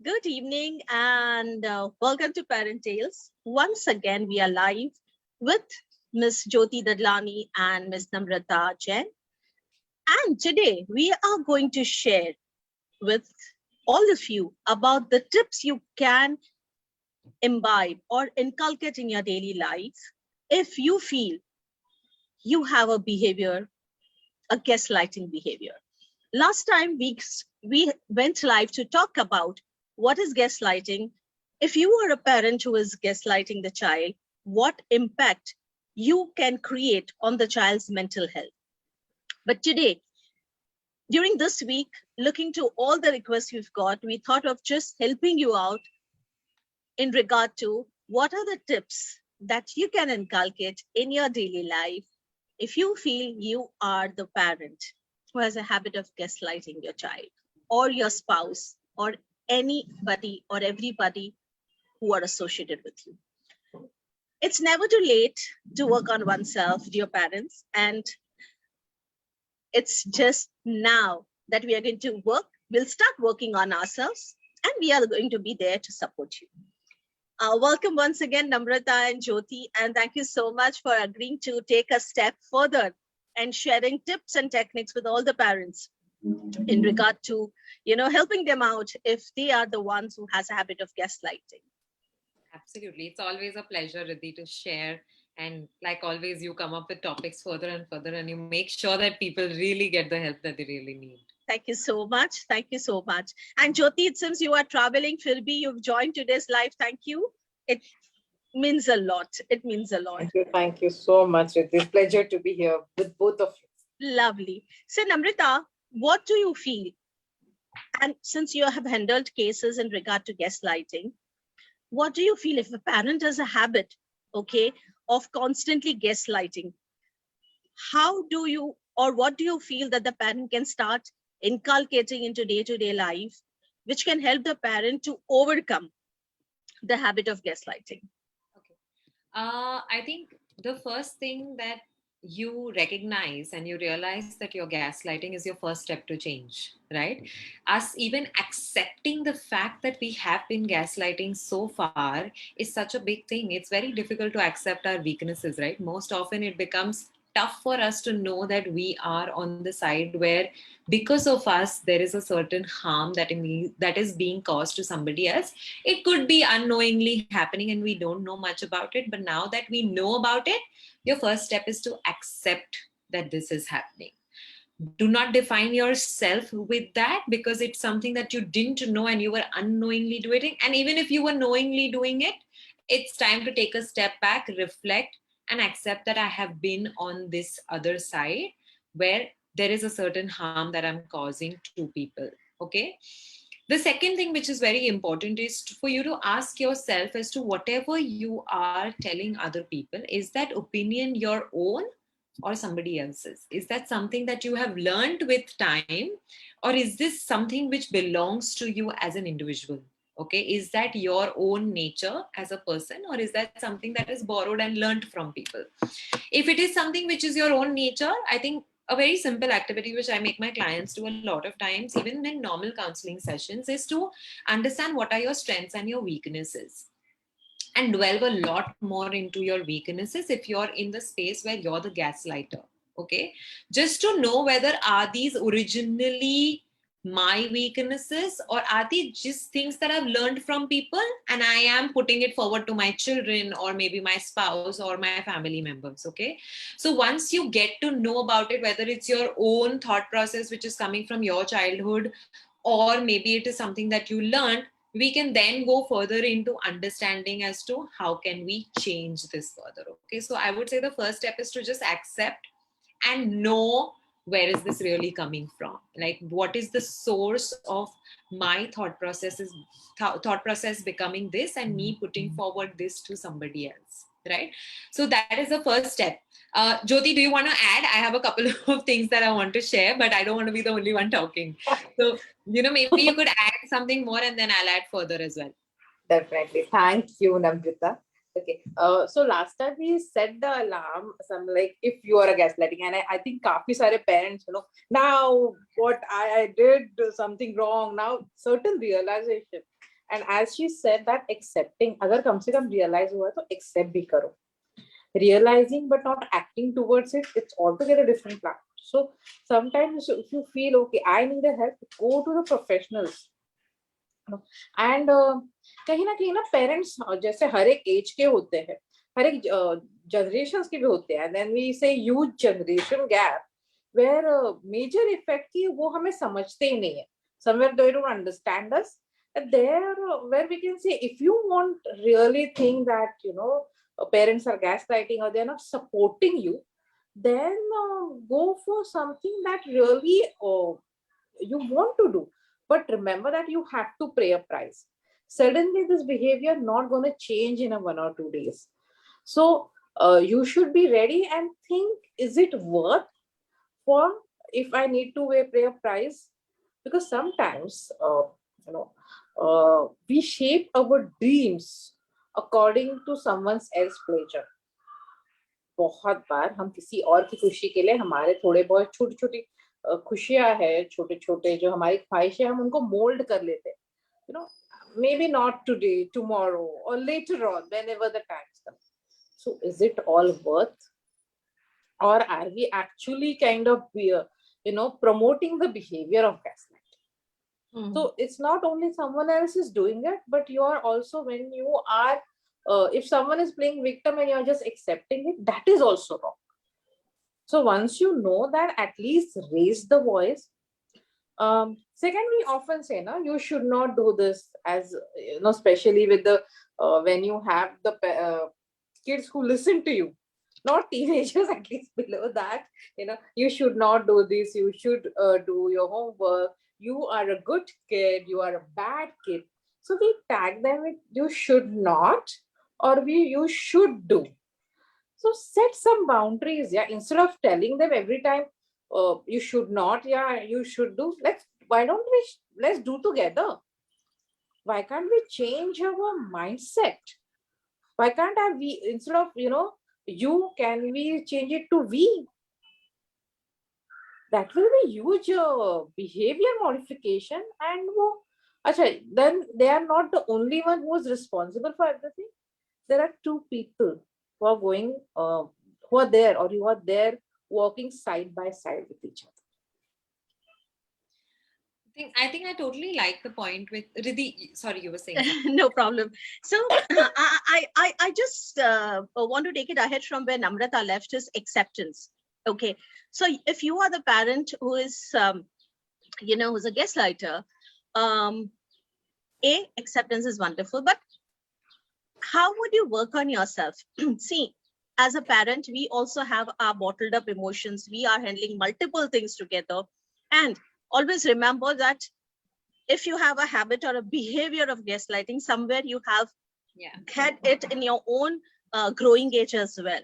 Good evening and welcome to Parent Tales. Once again, we are live with Ms. Jyoti Dadlani and Ms. Namrata Jain. And today we are going to share with all of you about the tips you can imbibe or inculcate in your daily life if you feel you have a behavior, a gaslighting behavior. Last time we went live to talk about what is gaslighting. If you are a parent who is gaslighting the child, what impact you can create on the child's mental health. But today, during this week, looking to all the requests we've got, we thought of just helping you out in regard to what are the tips that you can inculcate in your daily life if you feel you are the parent who has a habit of gaslighting your child or your spouse or anybody or everybody who are associated with you. It's never too late to work on oneself, dear parents, and it's just now that we are going to work. We'll start working on ourselves and we are going to be there to support you. Welcome once again, Namrata and Jyoti, and thank you so much for agreeing to take a step further and sharing tips and techniques with all the parents in regard to, helping them out if they are the ones who has a habit of gaslighting. Absolutely. It's always a pleasure, Riddhi, to share. And like always, you come up with topics further and further, and you make sure that people really get the help that they really need. Thank you so much. Thank you so much. And Jyoti, it seems you are traveling. Phirbi, you've joined today's live. Thank you. It means a lot. It means a lot. Thank you so much. It's a pleasure to be here with both of you. Lovely. So, Namrata, what do you feel? And since you have handled cases in regard to gaslighting, what do you feel if a parent has a habit, of constantly gaslighting? How do you, or what do you feel that the parent can start inculcating into day-to-day life, which can help the parent to overcome the habit of gaslighting? Okay. I think the first thing that you recognize and you realize that your gaslighting is your first step to change, right? Us even accepting the fact that we have been gaslighting so far is such a big thing. It's very difficult to accept our weaknesses, right? Most often it becomes tough for us to know that we are on the side where because of us there is a certain harm that is being caused to somebody else. It could be unknowingly happening and we don't know much about it, but now that we know about it, your first step is to accept that this is happening. Do not define yourself with that because it's something that you didn't know and you were unknowingly doing it. And even if you were knowingly doing it, it's time to take a step back, reflect, and accept that I have been on this other side where there is a certain harm that I'm causing to people. Okay. The second thing which is very important is for you to ask yourself as to whatever you are telling other people, is that opinion your own or somebody else's? Is that something that you have learned with time, or is this something which belongs to you as an individual? Okay, is that your own nature as a person, or is that something that is borrowed and learned from people? If it is something which is your own nature, I think a very simple activity which I make my clients do a lot of times, even in normal counseling sessions, is to understand what are your strengths and your weaknesses, and delve a lot more into your weaknesses if you're in the space where you're the gaslighter. Okay, just to know whether are these originally my weaknesses or are they just things that I've learned from people and I am putting it forward to my children or maybe my spouse or my family members. Okay, so once you get to know about it, whether it's your own thought process which is coming from your childhood or maybe it is something that you learned, we can then go further into understanding as to how can we change this further. Okay, so I would say the first step is to just accept and know where is this really coming from, like what is the source of my thought process becoming this and me putting forward this to somebody else, right? So that is the first step. Jyoti, do you want to add? I have a couple of things that I want to share, but I don't want to be the only one talking. So, maybe you could add something more and then I'll add further as well. Definitely. Thank you, Namrata. Okay. So last time we set the alarm, some like if you are a gaslighting, and I think काफी सारे parents, now what I did something wrong. Now certain realization, and as she said that accepting, अगर कम से कम realize हुआ तो accept भी करो. Realizing but not acting towards it, it's altogether different plan. So sometimes if you feel okay, I need a help, go to the professionals. And कहीं ना parents जैसे हर एक एज के होते हैं, हर एक जनरेशन के भी होते हैं, then we say huge generation gap where major effect की वो हमें समझते ही नहीं है, somewhere they don't understand us. And there where we can say if you want really think that parents are gaslighting or they're not supporting you, then go for something that really you want to do. But remember that you have to pay a price. Suddenly this behavior not going to change in a 1 or 2 days. So you should be ready and think, is it worth for if I need to pay a price? Because sometimes we shape our dreams according to someone else's pleasure. बहुत बार हम किसी और की खुशी के लिए हमारे थोड़े बहुत छोटी छोटी खुशियां है, छोटे छोटे जो हमारी ख्वाहिशें, हम उनको मोल्ड कर लेते हैं, maybe not today, tomorrow or later on, whenever the time comes. So is it all worth, or are we actually kind of promoting the behavior of gaslighting? So it's not only someone else is doing it, but you are also, when you are if someone is playing victim and you're just accepting it, that is also wrong. So once you know that, at least raise the voice. Second, we often say, no, you should not do this, as especially with the when you have the kids who listen to you, not teenagers, at least below that. You should not do this. You should do your homework. You are a good kid. You are a bad kid. So we tag them with you should not, or you should do. So set some boundaries, yeah. Instead of telling them every time, you should not, yeah, you should do. Let's do together. Why can't we change our mindset? Why can't we, instead of you, can we change it to we? That will be huge behavior modification, and then they are not the only one who is responsible for everything. There are two people who are going, who are there, or you are there working side by side with each other. I think I totally like the point with Riddhi. Sorry, you were saying something. No problem. So I just want to take it ahead from where Namrata left, is acceptance. Okay. So if you are the parent who is, who's a gaslighter, acceptance is wonderful, but how would you work on yourself? See, as a parent, we also have our bottled up emotions. We are handling multiple things together. And always remember that if you have a habit or a behavior of gaslighting, somewhere you have had it in your own growing age as well.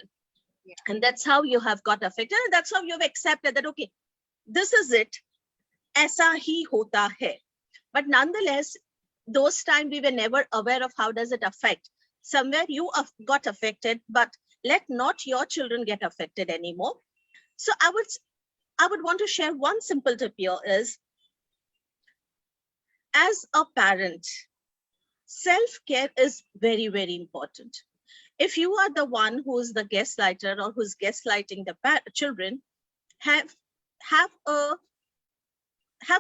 Yeah. And that's how you have got affected. And that's how you have accepted that, okay, this is it. Aisa hi hota hai. But nonetheless, those times we were never aware of how does it affect. Somewhere you got affected, but let not your children get affected anymore. So I would want to share one simple tip here is, as a parent, self-care is very, very important. If you are the one who is the gaslighter or who's gaslighting the children, have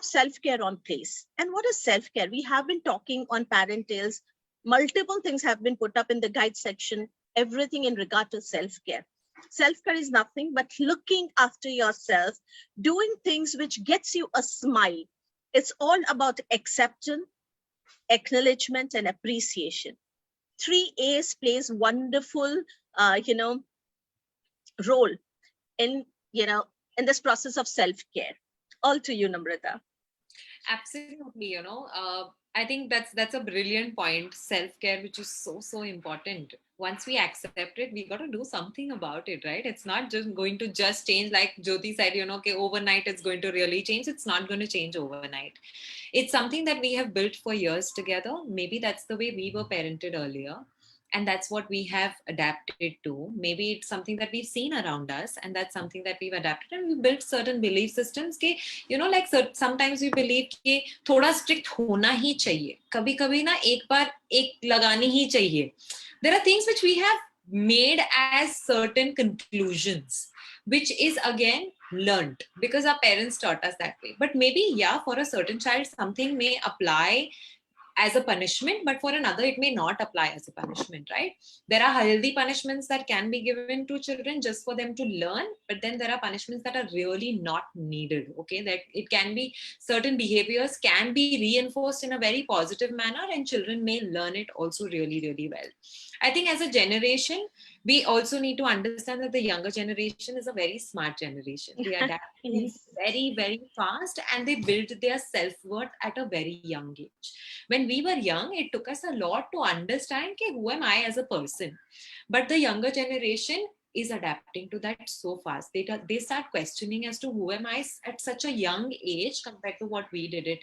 self-care on place. And what is self-care? We have been talking on Parent Tales. Multiple things have been put up in the guide section, everything in regard to self-care. Self-care is nothing but looking after yourself, doing things which gets you a smile. It's all about acceptance, acknowledgement, and appreciation. 3 A's plays wonderful, role in this process of self-care. All to you, Namrata. Absolutely, I think that's a brilliant point. Self-care, which is so important. Once we accept it, we got to do something about it, right? It's not just going to just change, like Jyoti said, okay, overnight it's going to really change. It's not going to change overnight. It's something that we have built for years together. Maybe that's the way we were parented earlier. And that's what we have adapted to. Maybe it's something that we've seen around us, and that's something that we've adapted, and we built certain belief systems ke, like sometimes we believe कि थोड़ा strict होना ही चाहिए, कभी कभी ना एक बार एक लगानी ही चाहिए. There are things which we have made as certain conclusions, which is again learned because our parents taught us that way. But maybe, yeah, for a certain child something may apply as a punishment, but for another it may not apply as a punishment, right? There are healthy punishments that can be given to children just for them to learn, but then there are punishments that are really not needed. Okay, that it can be certain behaviors can be reinforced in a very positive manner, and children may learn it also really, really well. I think as a generation, we also need to understand that the younger generation is a very smart generation. They adapt things Yes. very, very fast, and they build their self-worth at a very young age. When we were young, it took us a lot to understand okay, who am I as a person. But the younger generation is adapting to that so fast. They start questioning as to who am I at such a young age compared to what we did it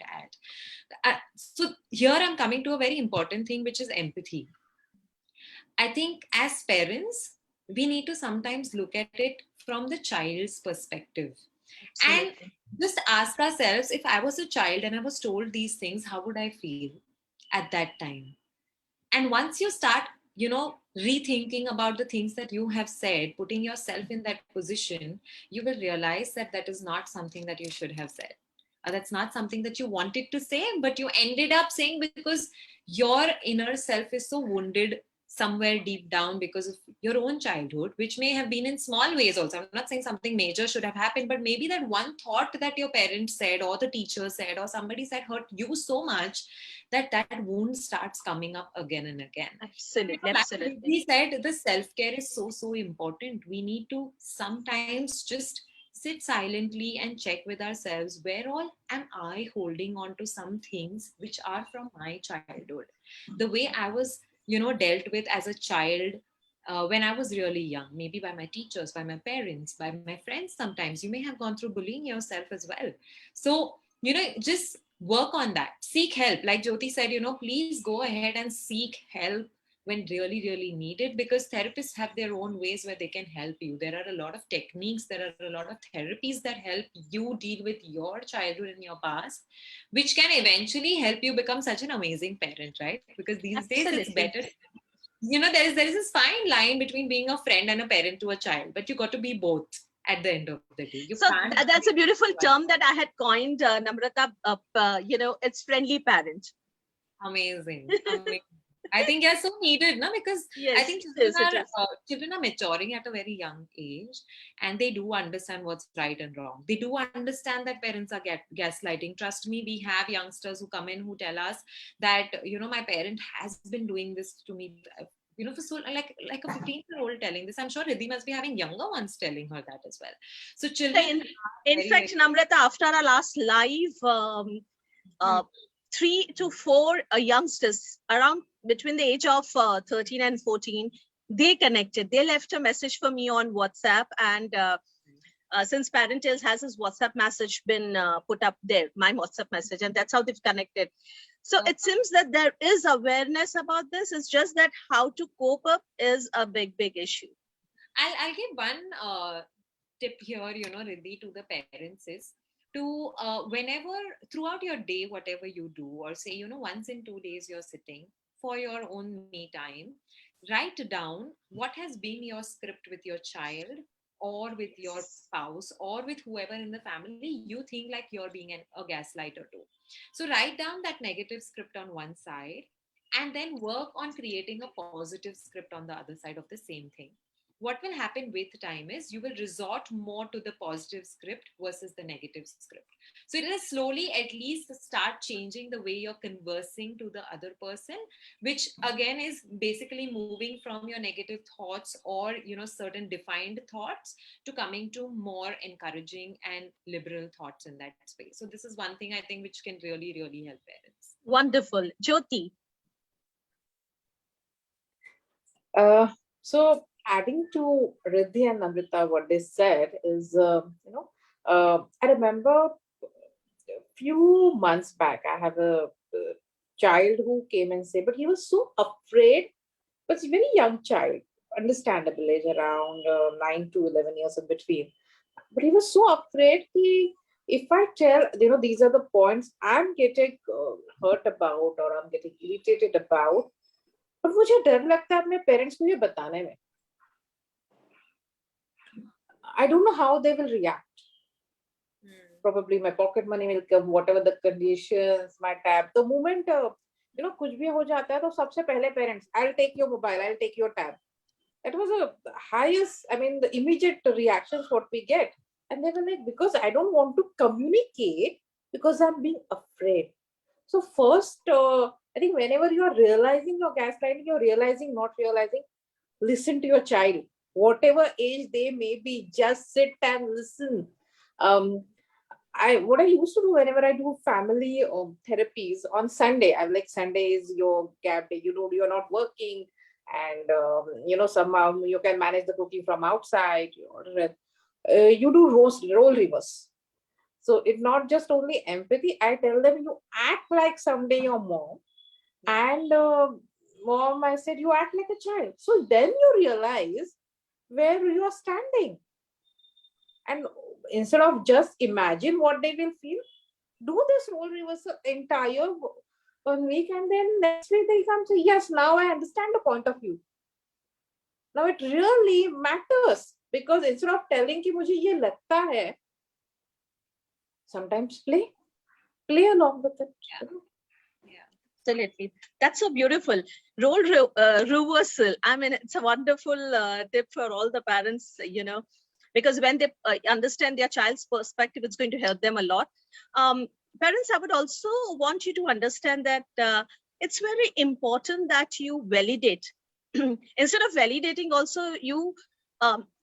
at. So here I'm coming to a very important thing, which is empathy. I think as parents, we need to sometimes look at it from the child's perspective. And Absolutely. just ask ourselves, if I was a child and I was told these things, how would I feel at that time? And once you start, rethinking about the things that you have said, putting yourself in that position, you will realize that that is not something that you should have said. That's not something that you wanted to say, but you ended up saying because your inner self is so wounded somewhere deep down because of your own childhood, which may have been in small ways also. I'm not saying something major should have happened, but maybe that one thought that your parents said or the teacher said or somebody said hurt you so much that that wound starts coming up again and again. Absolutely. Like Absolutely. we said, the self-care is so, so important. We need to sometimes just sit silently and check with ourselves, where all am I holding on to some things which are from my childhood? The way I was, dealt with as a child when I was really young, maybe by my teachers, by my parents, by my friends. Sometimes you may have gone through bullying yourself as well. So, just work on that. Seek help. Like Jyoti said, please go ahead and seek help when really, really needed, because therapists have their own ways where they can help you. There are a lot of techniques, there are a lot of therapies that help you deal with your childhood and your past, which can eventually help you become such an amazing parent, right? Because these days it's Absolutely. better. There is this fine line between being a friend and a parent to a child, but you got to be both at the end of the day. You So can't that's a be beautiful one. term that I had coined, Namrata. It's friendly parent. Amazing. Amazing. I think yeah, so needed, no? Because I Yes, think it is. It is. children are maturing at a very young age, and they do understand what's right and wrong. They do understand that parents are gaslighting. Trust me, we have youngsters who come in who tell us that my parent has been doing this to me. For so like a 15-year-old telling this. I'm sure Riddhi must be having younger ones telling her that as well. So children In, are in very, fact, very. Namrata, after our last live, uh, 3 to 4 youngsters around between the age of 13 and 14, they connected. They left a message for me on WhatsApp, and since Parent Tales has his WhatsApp message been put up there, my WhatsApp message, and that's how they've connected. So it seems that there is awareness about this. It's just that how to cope up is a big, big issue. I'll give one tip here, Riddhi, to the parents is to whenever throughout your day, whatever you do, or say, once in 2 days you're sitting for your own me time, write down what has been your script with your child or with your spouse or with whoever in the family you think like you're being a gaslighter to. So write down that negative script on one side and then work on creating a positive script on the other side of the same thing. What will happen with time is you will resort more to the positive script versus the negative script. So it will slowly at least start changing the way you're conversing to the other person, which again is basically moving from your negative thoughts or certain defined thoughts to coming to more encouraging and liberal thoughts in that space. So this is one thing I think which can really, really help parents. Wonderful. Jyoti. So adding to Riddhi and Namrata, what they said is, I remember a few months back, I have a child who came and said, but he was so afraid but it's a very young child, understandable age, around 9 to 11 years in between. But he was so afraid that if I tell, these are the points I'm getting hurt about or I'm getting irritated about, but मुझे डर लगता है अपने parents को ये बताने में. I don't know how they will react. Probably my pocket money will come, whatever the conditions, my tab. The moment कुछ भी हो जाता है तो सबसे पहले parents, I'll take your mobile, I'll take your tab. That was the highest, the immediate reactions what we get. And they were like, because I don't want to communicate because I'm being afraid. So first, I think whenever you are realizing your gaslighting, you're realizing, not realizing, listen to your child. Whatever age they may be, just sit and listen. What I used to do whenever I do family therapies on Sunday, I'm like, Sunday is your gap day. You're not working, and somehow you can manage the cooking from outside. You do role reverse. So it's not just only empathy. I tell them, you act like someday your mom, and mom, I said, you act like a child. So then you realize where you are standing, and instead of just imagine what they will feel, do this role reversal entire 1 week, and then next week they come say, yes, now I understand the point of view. Now it really matters, because instead of telling कि मुझे ये लगता है, sometimes play along with it. Absolutely. That's so beautiful. Role reversal. It's a wonderful tip for all the parents, because when they understand their child's perspective, it's going to help them a lot. Parents, I would also want you to understand that it's very important that you validate. Instead of validating, also you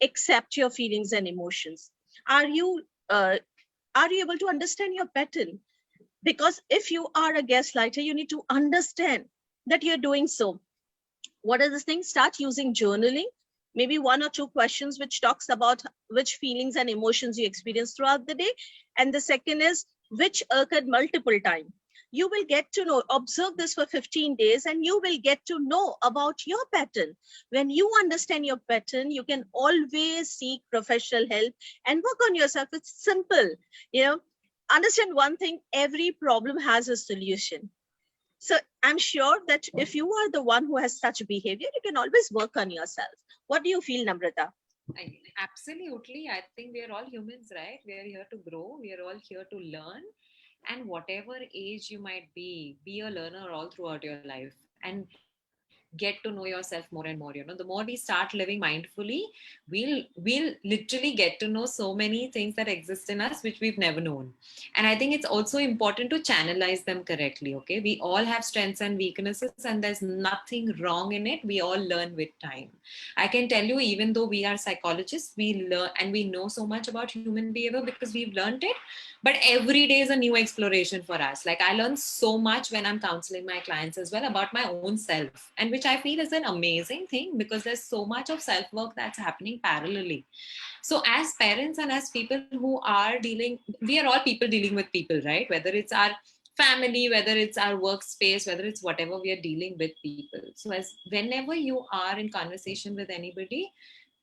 accept your feelings and emotions. Are you able to understand your pattern? Because if you are a gaslighter, you need to understand that you're doing so. What are the things? Start using journaling, maybe 1 or 2 questions which talks about which feelings and emotions you experience throughout the day. And the second is which occurred multiple times. You will get to know, observe this for 15 days, and you will get to know about your pattern. When you understand your pattern, you can always seek professional help and work on yourself. It's simple, Understand one thing, every problem has a solution. So I'm sure that if you are the one who has such behavior, you can always work on yourself. What do you feel, Namrata? Absolutely. I think we are all humans, right? We are here to grow. We are all here to learn. And whatever age you might be a learner all throughout your life. And get to know yourself more and more. The more we start living mindfully, we'll literally get to know so many things that exist in us which we've never known. And I think it's also important to channelize them correctly. Okay, we all have strengths and weaknesses, and there's nothing wrong in it. We all learn with time. I can tell you, even though we are psychologists, we learn and we know so much about human behavior because we've learned it. But every day is a new exploration for us. Like, I learn so much when I'm counseling my clients as well about my own self, and which I feel is an amazing thing because there's so much of self-work that's happening parallelly. So as parents and as people who are we are all people dealing with people, right? Whether it's our family, whether it's our workspace, whether it's whatever we are dealing with people. So whenever you are in conversation with anybody,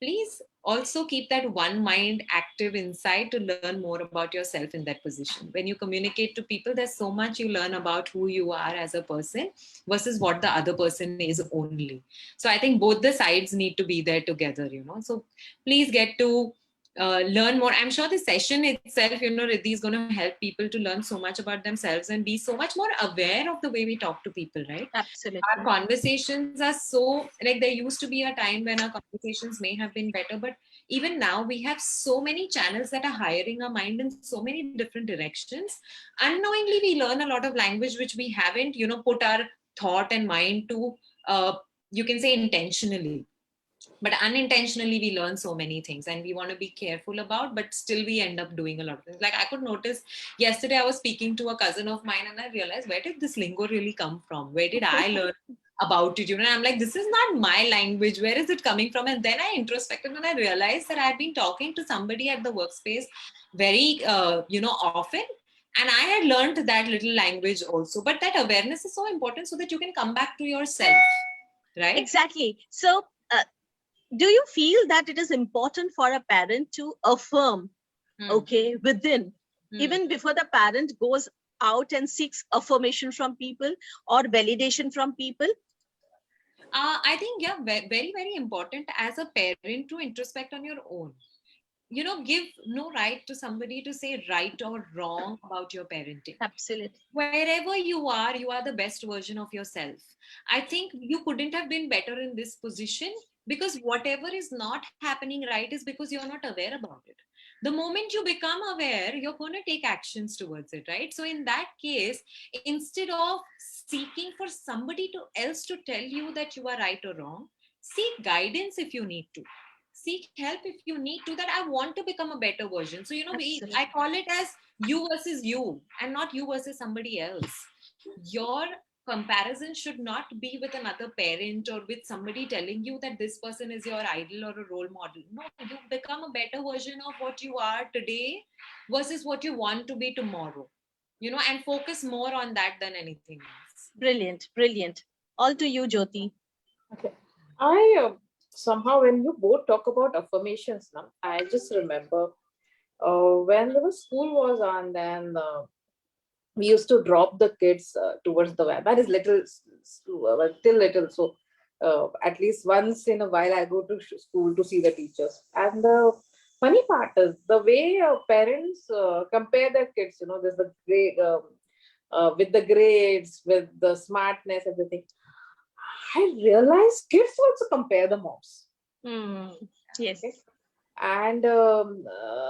please also keep that one mind active inside to learn more about yourself in that position. When you communicate to people, there's so much you learn about who you are as a person versus what the other person is only. So I think both the sides need to be there together, So please get to learn more. I'm sure the session itself, Riddhi, is going to help people to learn so much about themselves and be so much more aware of the way we talk to people, right? Absolutely. Our conversations are so, like, there used to be a time when our conversations may have been better, but even now we have so many channels that are hiring our mind in so many different directions. Unknowingly, we learn a lot of language which we haven't, put our thought and mind to, you can say, intentionally. But unintentionally we learn so many things, and we want to be careful about, but still we end up doing a lot of things. Like, I could notice yesterday I was speaking to a cousin of mine, and I realized, where did this lingo really come from? Where did I learn about it? And I'm like, this is not my language. Where is it coming from? And then I introspected and I realized that I've been talking to somebody at the workspace very often, and I had learned that little language also. But that awareness is so important so that you can come back to yourself. right? Exactly. So, do you feel that it is important for a parent to affirm, okay, within, even before the parent goes out and seeks affirmation from people or validation from people? I think, yeah, very, very important as a parent to introspect on your own. Give no right to somebody to say right or wrong about your parenting. Absolutely. Wherever you are the best version of yourself. I think you couldn't have been better in this position, because whatever is not happening right is because you're not aware about it. The moment you become aware, you're going to take actions towards it, right? So in that case, instead of seeking for somebody else to tell you that you are right or wrong, seek guidance if you need to, seek help if you need to, that I want to become a better version. So Absolutely. I call it as you versus you, and not you versus somebody else. Your comparison should not be with another parent or with somebody telling you that this person is your idol or a role model. No, you become a better version of what you are today versus what you want to be tomorrow, and focus more on that than anything else. Brilliant, brilliant. All to you, Jyoti. Okay. I somehow, when you both talk about affirmations now, I just remember when the school was on, then we used to drop the kids towards the van. That is little, till little. So at least once in a while, I go to school to see the teachers. And the funny part is the way parents compare their kids. There's the grade with the grades, with the smartness, everything. I realized kids also compare the moms. Yes. Okay. And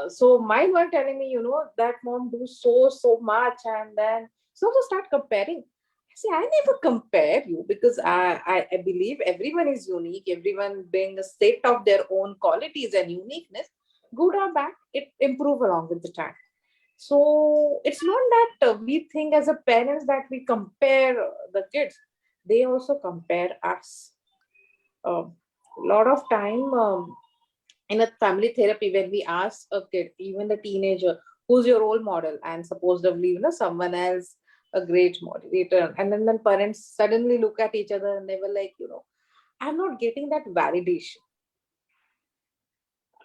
so mine were telling me, that mom do so much, and then so to start comparing. I say, I never compare you, because I believe everyone is unique. Everyone brings a set of their own qualities and uniqueness, good or bad. It improve along with the time. So it's not that we think as a parents that we compare the kids. They also compare us. A lot of time. In a family therapy, when we ask a kid, even the teenager, who's your role model, and supposedly someone else a great motivator, and then parents suddenly look at each other and they were like, I'm not getting that validation.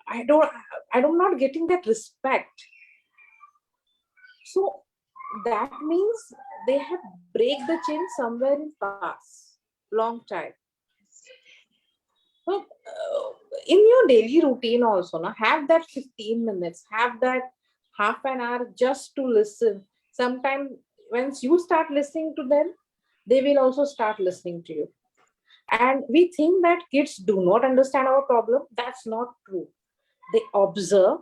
I'm not getting that respect. So that means they have break the chain somewhere in past long time. So, in your daily routine also, have that 15 minutes, have that half an hour just to listen. Sometimes, once you start listening to them, they will also start listening to you. And we think that kids do not understand our problem. That's not true. They observe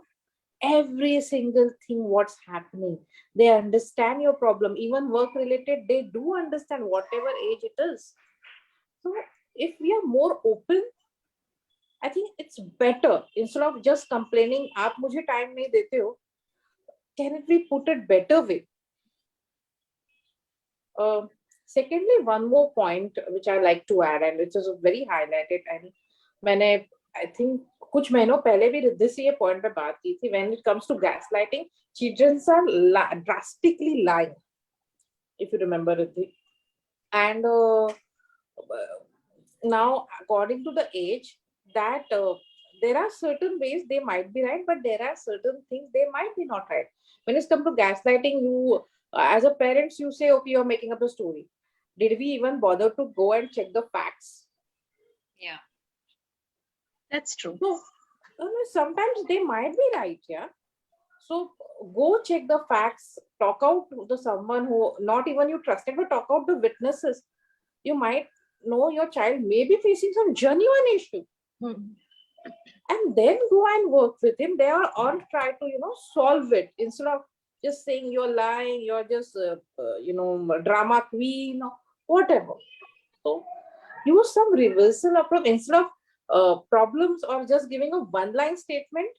every single thing what's happening. They understand your problem. Even work related, they do understand whatever age it is. So, if we are more open, I think it's better, instead of just complaining, "आप मुझे time नहीं देते हो," can it be put it better way? Uh, Secondly, one more point which I like to add, and which is very highlighted, and मैंने I think कुछ महीनों पहले भी रिद्धि से ये point पे बात की थी. When it comes to gaslighting, children are drastically lying, if you remember Riddhi. And now, according to the age, that there are certain ways they might be right, but there are certain things they might be not right. When it's come to gaslighting, you as a parents, you say, okay, you're making up a story. Did we even bother to go and check the facts? Yeah, That's true. So sometimes they might be right, yeah. So go check the facts, talk out to the someone who not even you trusted, but talk out the witnesses. You might know your child may be facing some genuine issue, and then go and work with him. They are all try to solve it, instead of just saying you're lying, you're just drama queen or whatever. So use some reversal approach, instead of problems or just giving a one line statement.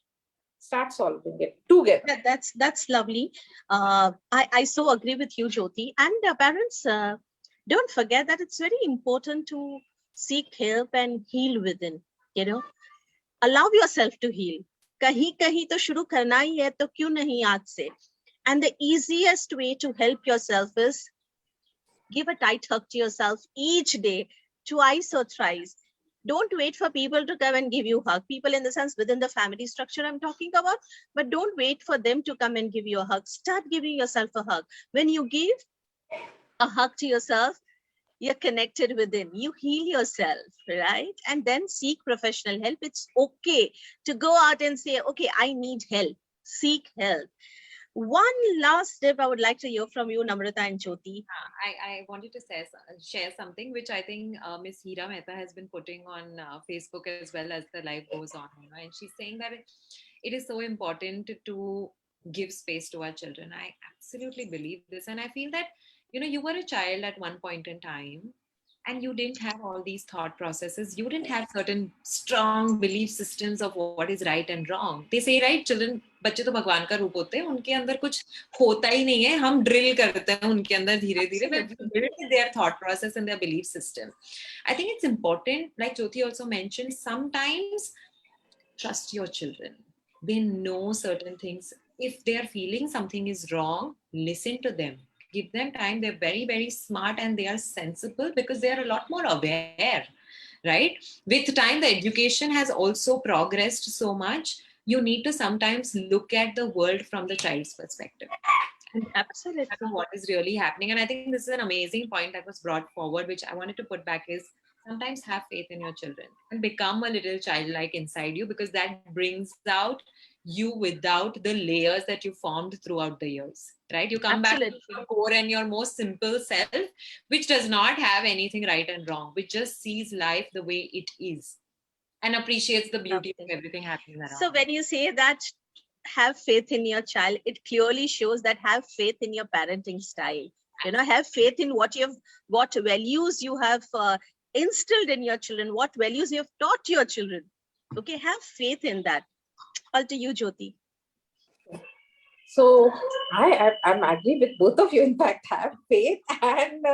Start solving it together. That's lovely. I so agree with you, Jyoti. And parents, don't forget that it's very important to seek help and heal within. Allow yourself to heal. कहीं कहीं तो शुरू करना ही है, तो क्यों नहीं आज से? And the easiest way to help yourself is give a tight hug to yourself each day. twice or thrice. Don't wait for people to come and give you a hug. People in the sense within the family structure I'm talking about, but don't wait for them to come and give you a hug. Start giving yourself a hug. When you give a hug to yourself, you're connected within, you heal yourself, right? And then seek professional help. It's okay to go out and say, okay, I need help. Seek help. One last tip I would like to hear from you, Namrata and Jyoti. I wanted to share something which I think Miss Hira Mehta has been putting on Facebook as well as the life goes on, and she's saying that it is so important to give space to our children. I absolutely believe this, and I feel that you were a child at one point in time, and you didn't have all these thought processes. You didn't have certain strong belief systems of what is right and wrong. They say, right, children, बच्चे तो भगवान का रूप होते हैं, उनके अंदर कुछ होता ही नहीं है, हम ड्रिल करते हैं उनके अंदर धीरे धीरे their thought process and their belief system. I think it's important, like Jyoti also mentioned, sometimes trust your children. They know certain things. If they are feeling something is wrong, listen to them. Give them time. They're very, very smart and they are sensible because they are a lot more aware, right? With time, the education has also progressed so much. You need to sometimes look at the world from the child's perspective. Absolutely. What is really happening. And I think this is an amazing point that was brought forward, which I wanted to put back is sometimes have faith in your children and become a little childlike inside you, because that brings out you without the layers that you formed throughout the years, right? You come back to your core and your most simple self, which does not have anything right and wrong, which just sees life the way it is and appreciates the beauty of everything happening around. So when you say that have faith in your child, it clearly shows that have faith in your parenting style. Have faith in what values you have instilled in your children, what values you have taught your children. Okay, have faith in that. All to you, Jyoti. So I'm agree with both of you. In fact, have faith and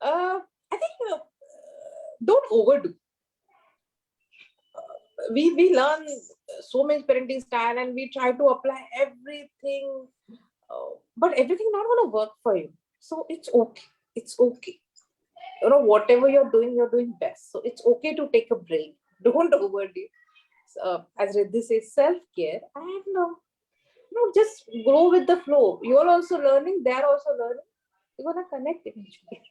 I think don't overdo. We learn so many parenting style and we try to apply everything, but everything not going to work for you. So it's okay. It's okay. Whatever you're doing best. So it's okay to take a break. Don't overdo. As Riddhi says, self-care, and just go with the flow. You're also learning. They're also learning. You're gonna connect eventually.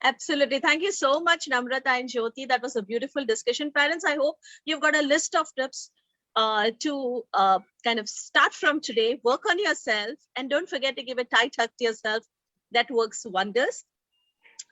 Absolutely. Thank you so much, Namrata and Jyoti. That was a beautiful discussion. Parents, I hope you've got a list of tips to kind of start from today. Work on yourself and don't forget to give a tight hug to yourself. That works wonders.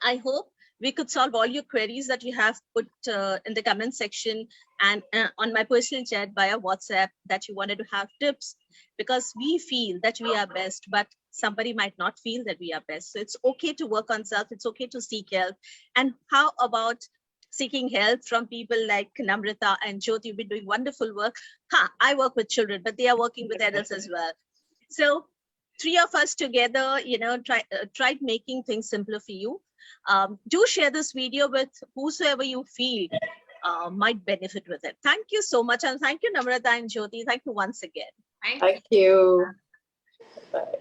I hope we could solve all your queries that you have put in the comment section and on my personal chat via WhatsApp that you wanted to have tips, because we feel that we are best, but somebody might not feel that we are best. So it's okay to work on self. It's okay to seek help. And how about seeking help from people like Namrata and Jyoti? You've been doing wonderful work. I work with children, but they are working with adults as well. So three of us together, tried making things simpler for you. Do share this video with whosoever you feel might benefit with it. Thank you so much. And thank you, Namrata and Jyoti. Thank you once again. Thank you. Bye.